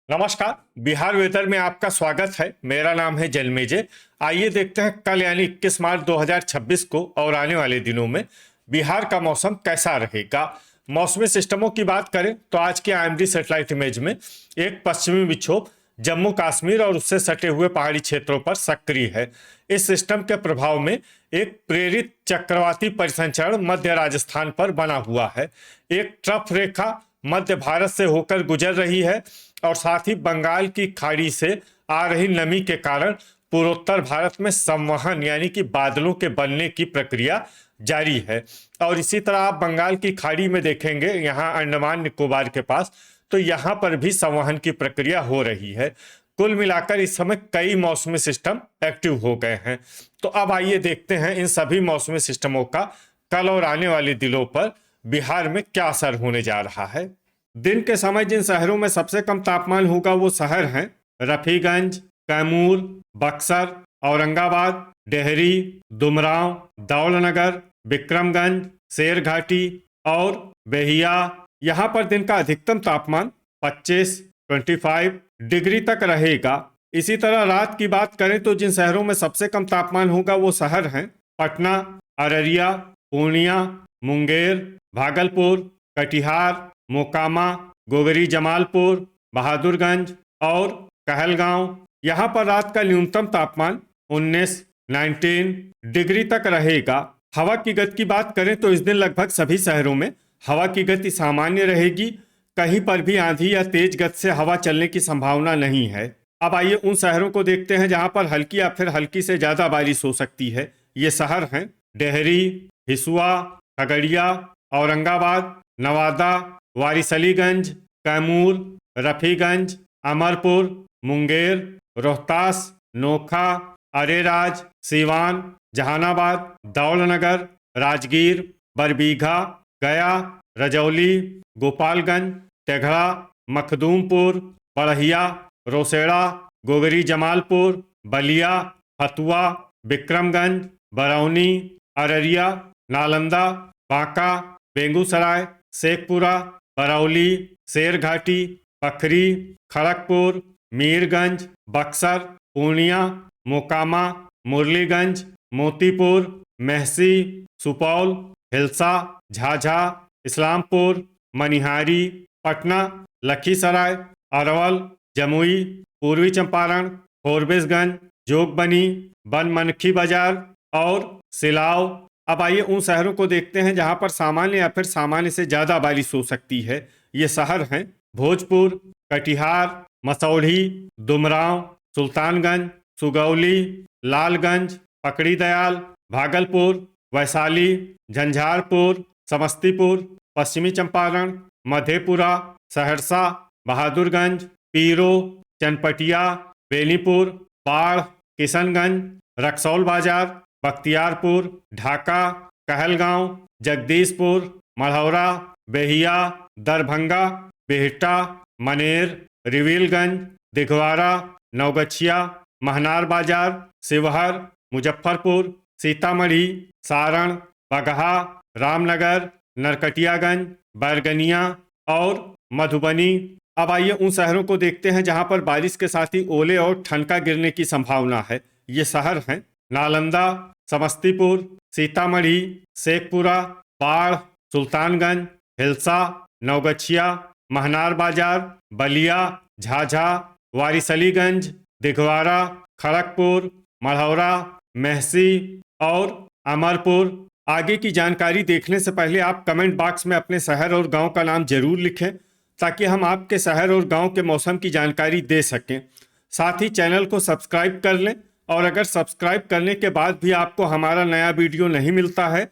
नमस्कार। बिहार वेदर में आपका स्वागत है। मेरा नाम है जन्मेजय। आइए देखते हैं कल यानी 21 मार्च 2026 को और आने वाले दिनों में बिहार का मौसम कैसा रहेगा। मौसमी सिस्टमों की बात करें तो आज के आईएमडी सैटेलाइट इमेज में एक पश्चिमी विक्षोभ जम्मू कश्मीर और उससे सटे हुए पहाड़ी क्षेत्रों पर सक्रिय है। इस सिस्टम के प्रभाव में एक प्रेरित चक्रवाती परिसंचरण मध्य राजस्थान पर बना हुआ है। एक ट्रफ रेखा मध्य भारत से होकर गुजर रही है और साथ ही बंगाल की खाड़ी से आ रही नमी के कारण पूर्वोत्तर भारत में संवहन यानी कि बादलों के बनने की प्रक्रिया जारी है। और इसी तरह आप बंगाल की खाड़ी में देखेंगे, यहाँ अंडमान निकोबार के पास, तो यहाँ पर भी संवहन की प्रक्रिया हो रही है। कुल मिलाकर इस समय कई मौसमी सिस्टम एक्टिव हो गए हैं। तो अब आइए देखते हैं इन सभी मौसमी सिस्टमों का कल और आने वाले दिनों पर बिहार में क्या असर होने जा रहा है। दिन के समय जिन शहरों में सबसे कम तापमान होगा वो शहर हैं रफीगंज, कैमूर, बक्सर, औरंगाबाद, डेहरी, दुमराव, दौलनगर, विक्रमगंज, शेरघाटी और बेहिया। यहाँ पर दिन का अधिकतम तापमान 25 डिग्री तक रहेगा। इसी तरह रात की बात करें तो जिन शहरों में सबसे कम तापमान होगा वो शहर हैं पटना, अररिया, पूर्णिया, मुंगेर, भागलपुर, कटिहार, मोकामा, गोगरी जमालपुर, बहादुरगंज और कहलगांव। यहाँ पर रात का न्यूनतम तापमान 19 डिग्री तक रहेगा। हवा की गति की बात करें तो इस दिन लगभग सभी शहरों में हवा की गति सामान्य रहेगी। कहीं पर भी आंधी या तेज गति से हवा चलने की संभावना नहीं है। अब आइए उन शहरों को देखते हैं जहां पर हल्की या फिर हल्की से ज्यादा बारिश हो सकती है। ये शहर हैं डेहरी, हिसुआ, खगड़िया, औरंगाबाद, नवादा, वारिसलीगंज, कैमूर, रफीगंज, अमरपुर, मुंगेर, रोहतास, नोखा, अरेराज, सीवान, जहानाबाद, दौलनगर, राजगीर, बरबीघा, गया, रजौली, गोपालगंज, तेघड़ा, मखदूमपुर, बड़हिया, रोसेड़ा, गोगरी जमालपुर, बलिया, फतुआ, विक्रमगंज, बरौनी, अररिया, नालंदा, बांका, बेगूसराय, शेखपुरा, बरौली, शेरघाटी, पखरी, खड़गपुर, मीरगंज, बक्सर, पूर्णिया, मोकामा, मुरलीगंज, मोतीपुर, मेहसी, सुपौल, हिलसा, झाझा, इस्लामपुर, मनिहारी, पटना, लखीसराय, अरवल, जमुई, पूर्वी चंपारण, फोरबिसगंज, जोगबनी, बनमनखी बाजार और सिलाव। अब आइए उन शहरों को देखते हैं जहां पर सामान्य या फिर सामान्य से ज्यादा बारिश हो सकती है। ये शहर हैं भोजपुर, कटिहार, मसौढ़ी, दुमराव, सुल्तानगंज, सुगौली, लालगंज, पकड़ी दयाल, भागलपुर, वैशाली, झंझारपुर, समस्तीपुर, पश्चिमी चंपारण, मधेपुरा, सहरसा, बहादुरगंज, पीरो, चनपटिया, बेनीपुर, बाढ़, किशनगंज, रक्सौल बाजार, बख्तियारपुर, ढाका, कहलगांव, जगदीशपुर, मढ़ौरा, बेहिया, दरभंगा, बिहटा, मनेर, रिविलगंज, दिघवारा, नवगछिया, महनार बाजार, शिवहर, मुजफ्फरपुर, सीतामढ़ी, सारण, बगहा, रामनगर, नरकटियागंज, बैरगनिया और मधुबनी। अब आइए उन शहरों को देखते हैं जहां पर बारिश के साथ ही ओले और ठनका गिरने की संभावना है। ये शहर हैं नालंदा, समस्तीपुर, सीतामढ़ी, शेखपुरा, बाढ़, सुल्तानगंज, हिलसा, नवगछिया, महनार बाजार, बलिया, झाझा, वारिसलीगंज, दिघवारा, खड़गपुर, मढ़ौरा, मेहसी और अमरपुर। आगे की जानकारी देखने से पहले आप कमेंट बॉक्स में अपने शहर और गांव का नाम जरूर लिखें ताकि हम आपके शहर और गांव के मौसम की जानकारी दे सकें। साथ ही चैनल को सब्सक्राइब कर लें और अगर सब्सक्राइब करने के बाद भी आपको हमारा नया वीडियो नहीं मिलता है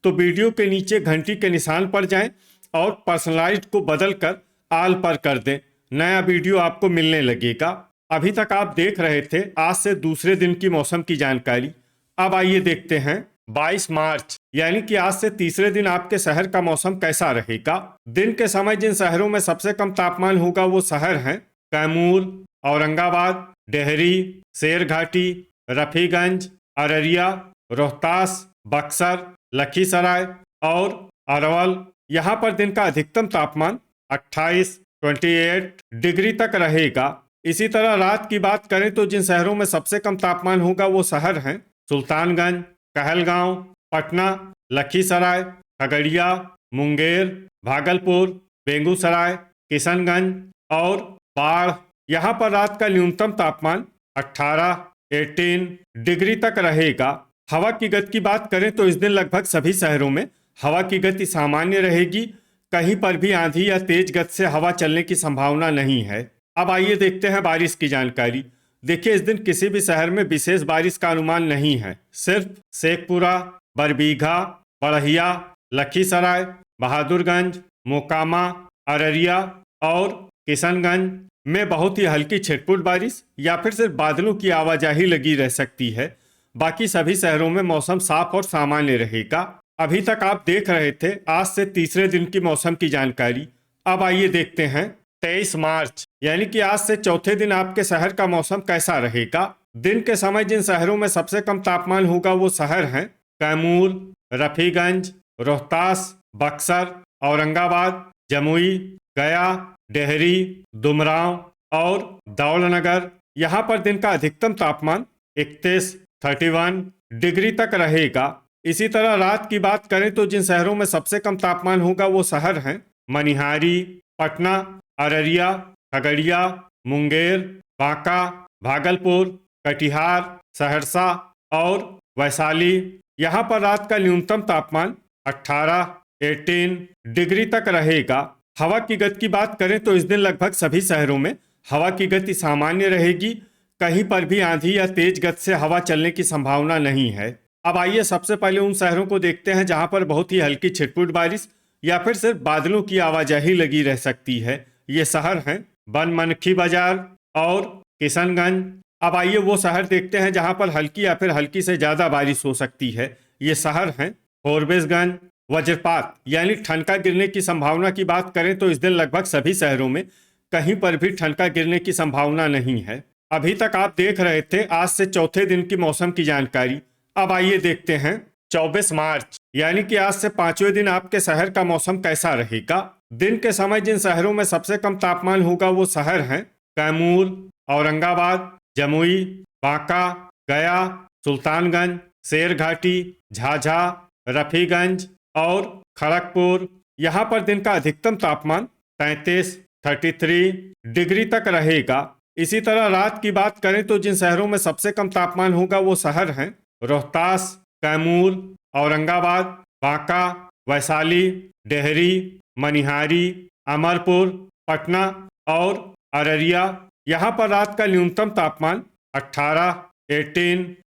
तो वीडियो के नीचे घंटी के निशान पर जाएं और पर्सनलाइज्ड को बदल कर आल पर कर दें। नया वीडियो आपको मिलने लगेगा। अभी तक आप देख रहे थे आज से दूसरे दिन की मौसम की जानकारी। अब आइए देखते हैं 22 मार्च यानी कि आज से तीसरे दिन आपके शहर का मौसम कैसा रहेगा। दिन के समय जिन शहरों में सबसे कम तापमान होगा वो शहर हैं कैमूर, औरंगाबाद, डेहरी, शेरघाटी, रफीगंज, अररिया, रोहतास, बक्सर, लखीसराय और अरवल। यहाँ पर दिन का अधिकतम तापमान 28 28 डिग्री तक रहेगा। इसी तरह रात की बात करें तो जिन शहरों में सबसे कम तापमान होगा वो शहर हैं सुल्तानगंज, कहलगांव, पटना, लखीसराय, खगड़िया, मुंगेर, भागलपुर, बेगूसराय, किशनगंज और बाढ़। यहाँ पर रात का न्यूनतम तापमान 18 डिग्री तक रहेगा। हवा की गति की बात करें तो इस दिन लगभग सभी शहरों में हवा की गति सामान्य रहेगी। कहीं पर भी आंधी या तेज गति से हवा चलने की संभावना नहीं है। अब आइए देखते हैं बारिश की जानकारी। देखिए, इस दिन किसी भी शहर में विशेष बारिश का अनुमान नहीं है। सिर्फ शेखपुरा, बरबीघा, बढ़िया, लखीसराय, बहादुरगंज, मोकामा, अररिया और किशनगंज में बहुत ही हल्की छिटपुट बारिश या फिर सिर्फ बादलों की आवाजाही लगी रह सकती है। बाकी सभी शहरों में मौसम साफ और सामान्य रहेगा। अभी तक आप देख रहे थे आज से तीसरे दिन की मौसम की जानकारी। अब आइए देखते हैं 23 मार्च यानी कि आज से चौथे दिन आपके शहर का मौसम कैसा रहेगा। दिन के समय जिन शहरों में सबसे कम तापमान होगा वो शहर हैं कैमूर, रफीगंज, रोहतास, बक्सर, औरंगाबाद, जमुई, गया, डेहरी, दुमराव और दौलनगर। यहाँ पर दिन का अधिकतम तापमान 31 डिग्री तक रहेगा। इसी तरह रात की बात करें तो जिन शहरों में सबसे कम तापमान होगा वो शहर हैं मनिहारी, पटना, अररिया, खगड़िया, मुंगेर, बांका, भागलपुर, कटिहार, सहरसा और वैशाली। यहाँ पर रात का न्यूनतम तापमान 18 डिग्री तक रहेगा। हवा की गति की बात करें तो इस दिन लगभग सभी शहरों में हवा की गति सामान्य रहेगी। कहीं पर भी आंधी या तेज गति से हवा चलने की संभावना नहीं है। अब आइए सबसे पहले उन शहरों को देखते हैं जहां पर बहुत ही हल्की छिटपुट बारिश या फिर सिर्फ बादलों की आवाजाही लगी रह सकती है। ये शहर हैं बनमनखी बाजार और किशनगंज। अब आइए वो शहर देखते हैं जहां पर हल्की या फिर हल्की से ज्यादा बारिश हो सकती है। ये शहर हैं फोरबिसगंज। वज्रपात यानी ठनका गिरने की संभावना की बात करें तो इस दिन लगभग सभी शहरों में कहीं पर भी ठनका गिरने की संभावना नहीं है। अभी तक आप देख रहे थे आज से चौथे दिन की मौसम की जानकारी। अब आइए देखते हैं 24 मार्च यानी कि आज से पांचवें दिन आपके शहर का मौसम कैसा रहेगा। दिन के समय जिन शहरों में सबसे कम तापमान होगा वो शहर हैं कैमूर, औरंगाबाद, जमुई, बांका, गया, सुल्तानगंज, शेरघाटी, झाझा, रफीगंज और खड़गपुर। यहाँ पर दिन का अधिकतम तापमान 33 डिग्री तक रहेगा। इसी तरह रात की बात करें तो जिन शहरों में सबसे कम तापमान होगा वो शहर हैं रोहतास, कैमूर, औरंगाबाद, बांका, वैशाली, डेहरी, मनिहारी, अमरपुर, पटना और अररिया। यहाँ पर रात का न्यूनतम तापमान 18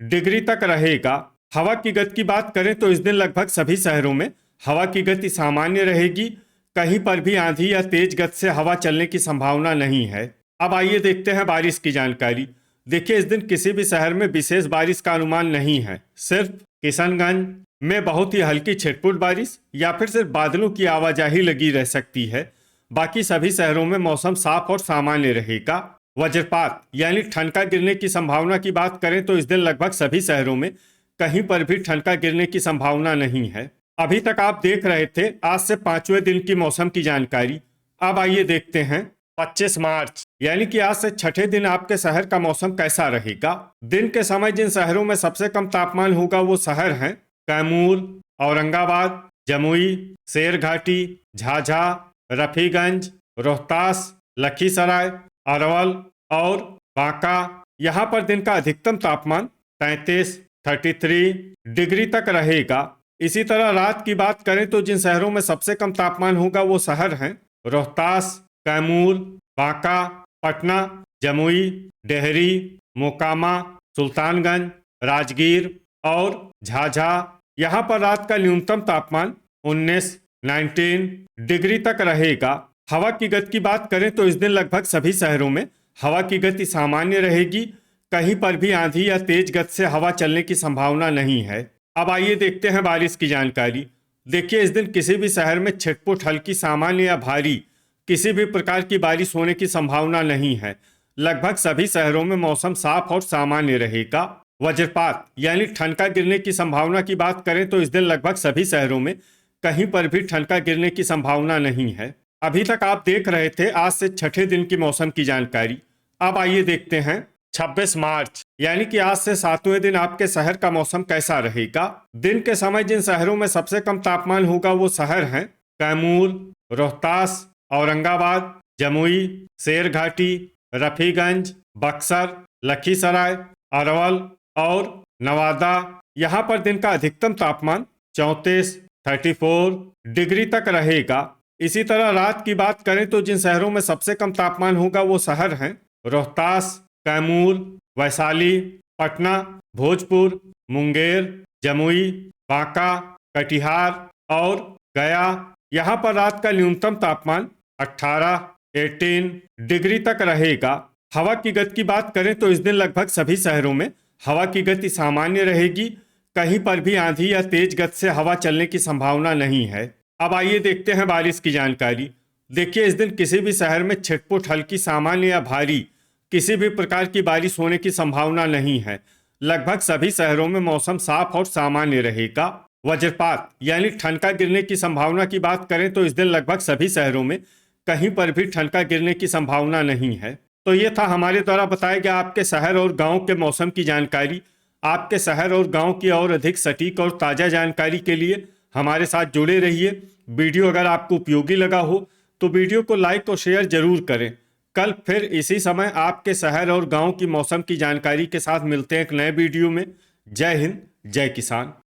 डिग्री तक रहेगा। हवा की गति की बात करें तो इस दिन लगभग सभी शहरों में हवा की गति सामान्य रहेगी। कहीं पर भी आंधी या तेज गति से हवा चलने की संभावना नहीं है। अब आइए देखते हैं बारिश की जानकारी। देखिए, इस दिन किसी भी शहर में विशेष बारिश का अनुमान नहीं है। सिर्फ किशनगंज में बहुत ही हल्की छिटपुट बारिश या फिर सिर्फ बादलों की आवाजाही लगी रह सकती है। बाकी सभी शहरों में मौसम साफ और सामान्य रहेगा। वज्रपात यानी ठनका गिरने की संभावना की बात करें तो इस दिन लगभग सभी शहरों में कहीं पर भी ठनका गिरने की संभावना नहीं है। अभी तक आप देख रहे थे आज से पांचवें दिन की मौसम की जानकारी। अब आइए देखते हैं 25 मार्च यानी कि आज से छठे दिन आपके शहर का मौसम कैसा रहेगा। दिन के समय जिन शहरों में सबसे कम तापमान होगा वो शहर हैं कैमूर, औरंगाबाद, जमुई, शेरघाटी, झाझा, रफीगंज, रोहतास, लखीसराय, अरवल और बांका। यहाँ पर दिन का अधिकतम तापमान 33 डिग्री तक रहेगा। इसी तरह रात की बात करें तो जिन शहरों में सबसे कम तापमान होगा वो शहर हैं रोहतास, कैमूर, बांका, पटना, जमुई, डेहरी, मोकामा, सुल्तानगंज, राजगीर और झाझा। यहाँ पर रात का न्यूनतम तापमान 19 डिग्री तक रहेगा। हवा की गति की बात करें तो इस दिन लगभग सभी शहरों में हवा की गति सामान्य रहेगी। कहीं पर भी आंधी या तेज गति से हवा चलने की संभावना नहीं है। अब आइए देखते हैं बारिश की जानकारी। देखिए, इस दिन किसी भी शहर में छिटपुट हल्की, सामान्य या भारी किसी भी प्रकार की बारिश होने की संभावना नहीं है। लगभग सभी शहरों में मौसम साफ और सामान्य रहेगा। वज्रपात यानी ठनका गिरने की संभावना की बात करें तो इस दिन लगभग सभी शहरों में कहीं पर भी ठनका गिरने की संभावना नहीं है। अभी तक आप देख रहे थे आज से छठे दिन की मौसम की जानकारी। अब आइए देखते हैं 26 मार्च यानी कि आज से 7वें दिन आपके शहर का मौसम कैसा रहेगा। दिन के समय जिन शहरों में सबसे कम तापमान होगा वो शहर हैं कैमूर, रोहतास, औरंगाबाद, जमुई, शेरघाटी, रफीगंज, बक्सर, लखीसराय, अरवल और नवादा। यहाँ पर दिन का अधिकतम तापमान 34 डिग्री तक रहेगा। इसी तरह रात की बात करें तो जिन शहरों में सबसे कम तापमान होगा वो शहर हैं रोहतास, कैमूर, वैशाली, पटना, भोजपुर, मुंगेर, जमुई, बांका, कटिहार और गया। यहाँ पर रात का न्यूनतम तापमान 18 डिग्री तक रहेगा। हवा की गति की बात करें तो इस दिन लगभग सभी शहरों में हवा की गति सामान्य रहेगी। कहीं पर भी आंधी या तेज गति से हवा चलने की संभावना नहीं है। अब आइए देखते हैं बारिश की जानकारी। देखिए इस दिन किसी भी शहर में छिटपुट हल्की सामान्य या भारी किसी भी प्रकार की बारिश होने की संभावना नहीं है। लगभग सभी शहरों में मौसम साफ और सामान्य रहेगा। वज्रपात यानी ठनका गिरने की संभावना की बात करें तो इस दिन लगभग सभी शहरों में कहीं पर भी ठनका गिरने की संभावना नहीं है। तो ये था हमारे द्वारा बताया गया आपके शहर और गांव के मौसम की जानकारी। आपके शहर और गांव की और अधिक सटीक और ताज़ा जानकारी के लिए हमारे साथ जुड़े रहिए। वीडियो अगर आपको उपयोगी लगा हो तो वीडियो को लाइक और शेयर जरूर करें। कल फिर इसी समय आपके शहर और गांव की मौसम की जानकारी के साथ मिलते हैं एक नए वीडियो में। जय हिंद, जय किसान।